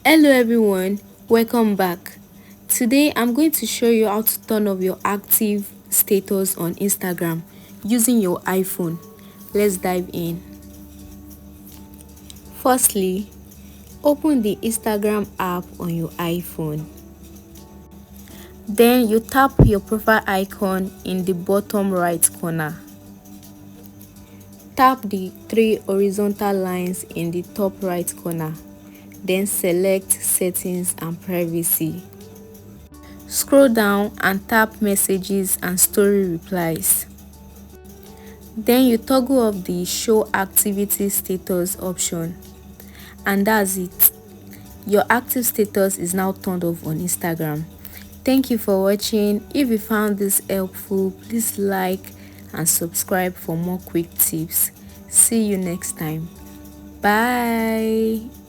Hello everyone, welcome back. Today I'm going to show you how to turn off your active status on Instagram using your iPhone. Let's dive in. Firstly, open the Instagram app on your iPhone. Then you tap your profile icon in the bottom right corner. Tap the three horizontal lines in the top right corner. Then select Settings and Privacy. Scroll down and tap Messages and Story Replies. Then you toggle off the Show Activity Status option. And that's it. Your active status is now turned off on Instagram. Thank you for watching. If you found this helpful, please like and subscribe for more quick tips. See you next time. Bye.